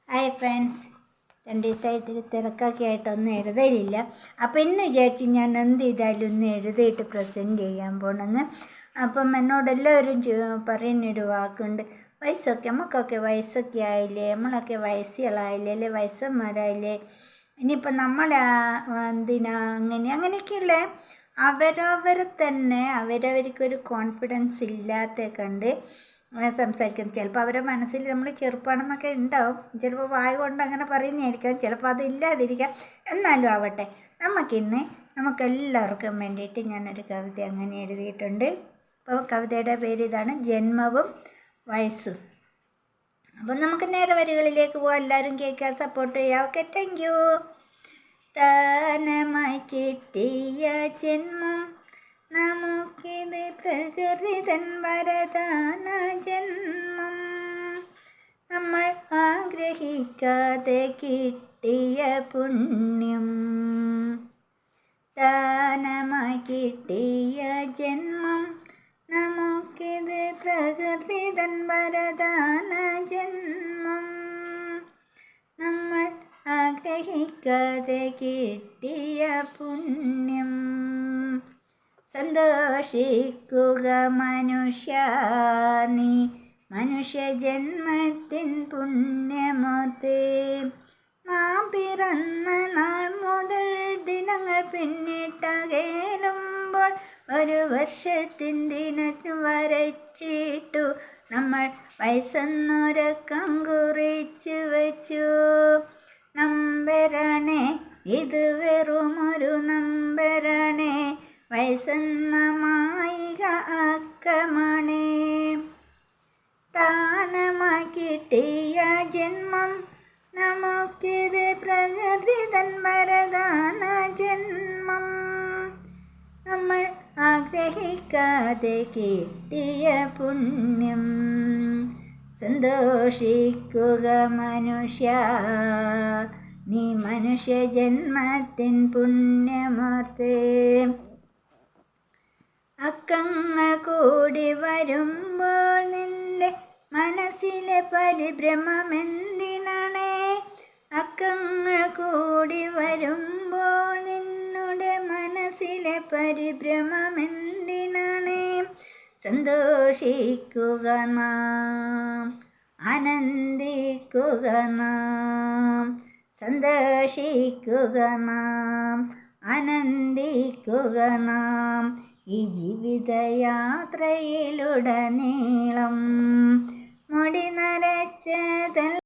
Hi friends, 2 ദിവസമായി ഇത്തിരി തിരക്കൊക്കെ ആയിട്ടൊന്നും എഴുതലില്ല. അപ്പോൾ ഇന്ന് വിചാരിച്ചു ഞാൻ എന്ത് ചെയ്താലും ഒന്ന് എഴുതിയിട്ട് പ്രസൻറ്റ് ചെയ്യാൻ പോകണമെന്ന്. അപ്പം എന്നോടെല്ലാവരും പറയുന്നൊരു വാക്കുണ്ട്, നമുക്കൊക്കെ വയസ്സൊക്കെ ആയില്ലേ, നമ്മളൊക്കെ വയസ്സുകളായില്ലേ, അല്ലെ വയസ്സന്മാരായില്ലേ, ഇനിയിപ്പം നമ്മളെ അങ്ങനെയൊക്കെയുള്ള അവരവരെ തന്നെ അവരവർക്കൊരു കോൺഫിഡൻസ് ഇല്ലാത്ത കണ്ട് സംസാരിക്കുന്നത്. ചിലപ്പോൾ അവരുടെ മനസ്സിൽ നമ്മൾ ചെറുപ്പാണെന്നൊക്കെ ഉണ്ടാവും, ചിലപ്പോൾ വായ കൊണ്ട് അങ്ങനെ പറയുന്നതായിരിക്കാം, ചിലപ്പോൾ അതില്ലാതിരിക്കാം. എന്നാലും ആവട്ടെ, നമുക്കെല്ലാവർക്കും വേണ്ടിയിട്ട് ഞാനൊരു കവിത അങ്ങനെ എഴുതിയിട്ടുണ്ട്. അപ്പോൾ കവിതയുടെ പേര് ഇതാണ്, ജന്മവും വയസ്സും. അപ്പം നമുക്ക് നേരെ വരികളിലേക്ക് പോകാം. എല്ലാവരും കേൾക്കാൻ സപ്പോർട്ട് ചെയ്യാം. Okay, thank you. ദാനമായി കിട്ടിയ ജന്മം നമുക്കിത് പ്രകൃതിതൻ വരദാന ജന്മം, നമ്മൾ ആഗ്രഹിക്കാതെ കിട്ടിയ പുണ്യം. ദാനമായി കിട്ടിയ ജന്മം നമുക്കിത് പ്രകൃതിതൻ വരദാന ജന്മം, നമ്മൾ ആഗ്രഹിക്കാതെ കിട്ടിയ പുണ്യം. സന്തോഷിക്കുക മനുഷ്യ, നീ മനുഷ്യജന്മത്തിൻ പുണ്യമോർത്ത്. നാം പിറന്ന നാൾ മുതൽ ദിനങ്ങൾ പിന്നിട്ടകലുമ്പോൾ ഒരു വർഷത്തിൻ ദിനത്തിൽ വരച്ചിട്ടു നമ്മൾ വയസ്സെന്നൊരക്കം കുറിച്ചു വച്ചു. നമ്പരണേ, ഇത് വെറുമൊരു നമ്പരണേ, വയസ്സെന്ന മായിക അക്കമണേ. ദാനമായി കിട്ടിയ ജന്മം നമുക്കിത് പ്രകൃതിതൻ വരദാന ജന്മം, നമ്മൾ ആഗ്രഹിക്കാതെ കിട്ടിയ പുണ്യം. സന്തോഷിക്കുക മനുഷ്യ, നീ മനുഷ്യജന്മത്തിൻ പുണ്യമോർത്ത്. അക്കങ്ങൾ കൂടി വരുമ്പോൾ നിന്റെ മനസ്സിലെ പരിഭ്രമമെന്തിനാണ്? അക്കങ്ങൾ കൂടി വരുമ്പോൾ നിന്നുടെ മനസ്സിലെ പരിഭ്രമമെന്തിനാണ്? സന്തോഷിക്കുക നാം, ആനന്ദിക്കുക നാം, സന്തോഷിക്കുക നാം, ആനന്ദിക്കുക നാം. ഈ ജീവിതയാത്രയിലുടനീളം മുടി നരച്ചതൽ